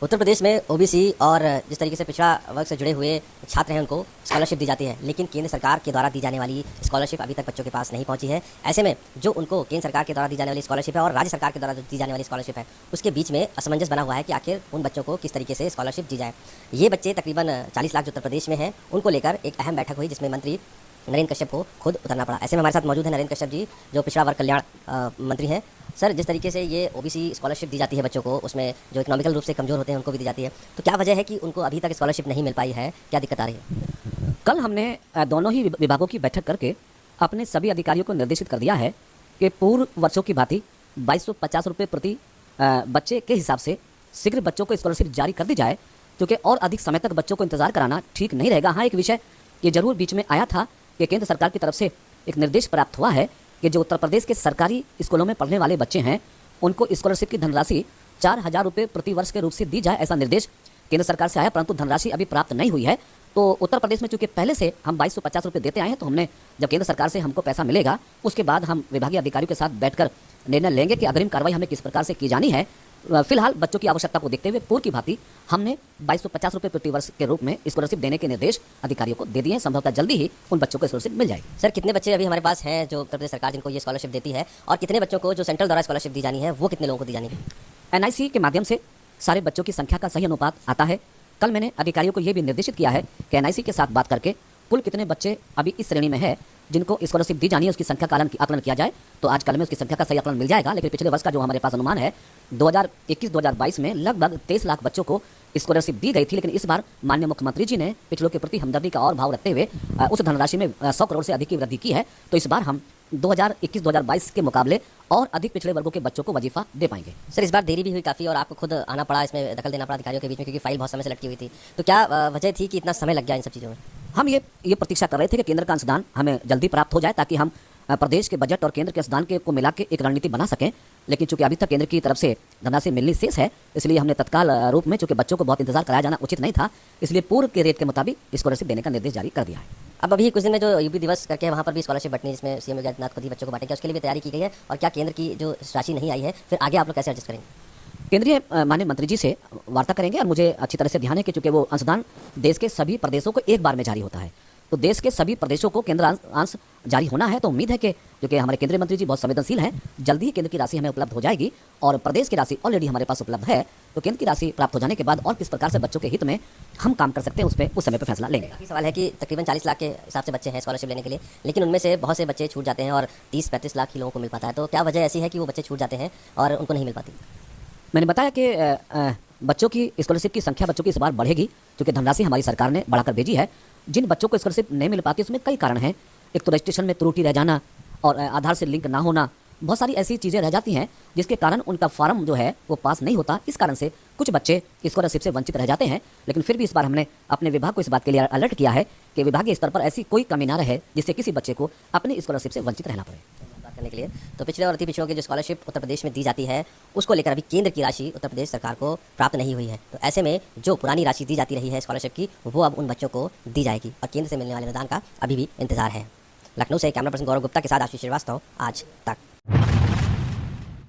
उत्तर प्रदेश में ओबीसी और जिस तरीके से पिछड़ा वर्ग से जुड़े हुए छात्र हैं उनको स्कॉलरशिप दी जाती है, लेकिन केंद्र सरकार के द्वारा दी जाने वाली स्कॉलरशिप अभी तक बच्चों के पास नहीं पहुंची है। ऐसे में जो उनको केंद्र सरकार के द्वारा दी जाने वाली स्कॉलरशिप है और राज्य सरकार के द्वारा दी जाने वाली स्कॉलरशिप है, उसके बीच में असमंजस बना हुआ है कि आखिर उन बच्चों को किस तरीके से स्कॉलरशिप दी जाए। ये बच्चे तकरीबन 40 लाख जो उत्तर प्रदेश में हैं, उनको लेकर एक अहम बैठक हुई जिसमें मंत्री नरेंद्र कश्यप को खुद उतरना पड़ा। ऐसे में हमारे साथ मौजूद है नरेंद्र कश्यप जी, जो पिछड़ा वर्ग कल्याण मंत्री हैं। सर, जिस तरीके से ये ओबीसी स्कॉलरशिप दी जाती है बच्चों को, उसमें जो इकोनॉमिकल रूप से कमजोर होते हैं उनको भी दी जाती है, तो क्या वजह है कि उनको अभी तक स्कॉलरशिप नहीं मिल पाई है? क्या दिक्कत आ रही है? कल हमने दोनों ही विभागों की बैठक करके अपने सभी अधिकारियों को निर्देशित कर दिया है कि पूर्व वर्षों की भांति 2250 रुपये प्रति बच्चे के हिसाब से शीघ्र बच्चों को स्कॉलरशिप जारी कर दी जाए, क्योंकि और अधिक समय तक बच्चों को इंतजार कराना ठीक नहीं रहेगा। हाँ, एक विषय ये जरूर बीच में आया था कि केंद्र सरकार की तरफ से एक निर्देश प्राप्त हुआ है कि जो उत्तर प्रदेश के सरकारी स्कूलों में पढ़ने वाले बच्चे हैं उनको स्कॉलरशिप की धनराशि 4000 रुपये प्रति वर्ष के रूप से दी जाए, ऐसा निर्देश केंद्र सरकार से आया, परंतु धनराशि अभी प्राप्त नहीं हुई है। तो उत्तर प्रदेश में चूंकि पहले से हम 2250 रुपये देते आए हैं, तो हमने जब केंद्र सरकार से हमको पैसा मिलेगा उसके बाद हम विभागीय अधिकारियों के साथ बैठकर निर्णय लेंगे कि अग्रिम कार्रवाई हमें किस प्रकार से की जानी है। फिलहाल बच्चों की आवश्यकता को देखते हुए पूर्व की भांति हमने 2250 रुपये प्रति वर्ष के रूप में स्कॉलरशिप देने के निर्देश अधिकारियों को दे दिए हैं। संभवतः जल्दी ही उन बच्चों को स्कॉलरशिप मिल जाएगी। सर, कितने बच्चे अभी हमारे पास हैं जो उत्तर प्रदेश सरकार जिनको ये स्कॉलरशिप देती है, और कितने बच्चों को जो सेंट्रल द्वारा स्कॉलरशिप दी जानी है वो कितने लोगों को दी जानी है? एनआईसी के माध्यम से सारे बच्चों की संख्या का सही अनुपात आता है। कल मैंने अधिकारियों को यह भी निर्देशित किया है कि एनआईसी के साथ बात करके कुल कितने बच्चे अभी इस श्रेणी में है जिनको स्कॉलरशिप दी जानी है उसकी संख्या का आकलन किया जाए, तो आज कल में उसकी संख्या का सही आकलन मिल जाएगा। लेकिन पिछले वर्ष का जो हमारे पास अनुमान है 2021-2022 में लगभग 23 लाख बच्चों को स्कॉलरशिप दी गई थी, लेकिन इस बार माननीय मुख्यमंत्री जी ने पिछड़ों के प्रति हमदर्दी का और भाव रखते हुए उस धनराशि में 100 करोड़ से अधिक की वृद्धि की है। तो इस बार हम 2021-2022 के मुकाबले और अधिक पिछड़े वर्गों के बच्चों को वजीफा दे पाएंगे। सर, इस बार देरी भी हुई काफ़ी और आपको खुद आना पड़ा, इसमें दखल देना पड़ा अधिकारियों के बीच में, क्योंकि फाइल बहुत समय से लटकी हुई थी। तो क्या वजह थी कि इतना समय लग गया इन सब चीज़ों में? हम ये प्रतीक्षा कर रहे थे कि केंद्र का अंशदान हमें जल्दी प्राप्त हो जाए ताकि हम प्रदेश के बजट और केंद्र के अंशदान के को मिला के एक रणनीति बना सकें। लेकिन चूंकि अभी तक केंद्र की तरफ से धनराशि मिलनी शेष है, इसलिए हमने तत्काल रूप में, चूंकि बच्चों को बहुत इंतजार कराया जाना उचित नहीं था, इसलिए पूर्व के रेट के मुताबिक स्कॉलरशिप देने का निर्देश जारी कर दिया है। अब अभी कुछ दिन में जो यूपी दिवस करके है वहाँ पर भी स्कॉलरशिप बंटनी, जिसमें सीएम योगी आदित्यनाथ खुद ही बच्चों को बांटेंगे, उसके लिए भी तैयारी की गई है। और क्या केंद्र की जो राशि नहीं आई है फिर आगे आप लोग कैसे एडजस्ट करेंगे? केंद्रीय माननीय मंत्री जी से वार्ता करेंगे और मुझे अच्छी तरह से ध्यान है कि चूंकि वो अंशदान देश के सभी प्रदेशों को एक बार में जारी होता है, तो देश के सभी प्रदेशों को केंद्र अंश जारी होना है। तो उम्मीद है कि जो कि हमारे केंद्रीय मंत्री जी बहुत संवेदनशील हैं, जल्दी ही केंद्र की राशि हमें उपलब्ध हो जाएगी और प्रदेश की राशि ऑलरेडी हमारे पास उपलब्ध है। तो केंद्र की राशि प्राप्त हो जाने के बाद और किस प्रकार से बच्चों के हित में हम काम कर सकते हैं उस समय पर फैसला लेंगे। सवाल है कि तकरीबन 40 लाख के हिसाब से बच्चे हैं स्कॉलरशिप लेने के लिए, लेकिन उनमें से बहुत से बच्चे छूट जाते हैं और 30-35 लाख ही लोगों को मिल पाता है। तो क्या वजह ऐसी है कि वो बच्चे छूट जाते हैं और उनको नहीं मिल पाती? मैंने बताया कि बच्चों की स्कॉलरशिप की संख्या बच्चों की इस बार बढ़ेगी, क्योंकि धनराशि हमारी सरकार ने बढ़ाकर भेजी है। जिन बच्चों को स्कॉलरशिप नहीं मिल पाती उसमें कई कारण हैं। एक तो रजिस्ट्रेशन में त्रुटि रह जाना और आधार से लिंक ना होना, बहुत सारी ऐसी चीज़ें रह जाती हैं जिसके कारण उनका फॉर्म जो है वो पास नहीं होता। इस कारण से कुछ बच्चे स्कॉलरशिप से वंचित रह जाते हैं। लेकिन फिर भी इस बार हमने अपने विभाग को इस बात के लिए अलर्ट किया है कि विभागीय स्तर पर ऐसी कोई कमी ना रहे जिससे किसी बच्चे को अपनी स्कॉलरशिप से वंचित रहना पड़े। करने के लिए तो पिछड़े और अति पिछड़ों की जो स्कॉलरशिप उत्तर प्रदेश में दी जाती है उसको लेकर अभी केंद्र की राशि उत्तर प्रदेश सरकार को प्राप्त नहीं हुई है। तो ऐसे में जो पुरानी राशि दी जाती रही है स्कॉलरशिप की, वो अब उन बच्चों को दी जाएगी और केंद्र से मिलने वाले अनुदान का अभी भी इंतजार है। लखनऊ से कैमरा पर्सन गौरव गुप्ता के साथ आशीष श्रीवास्तव, आज तक।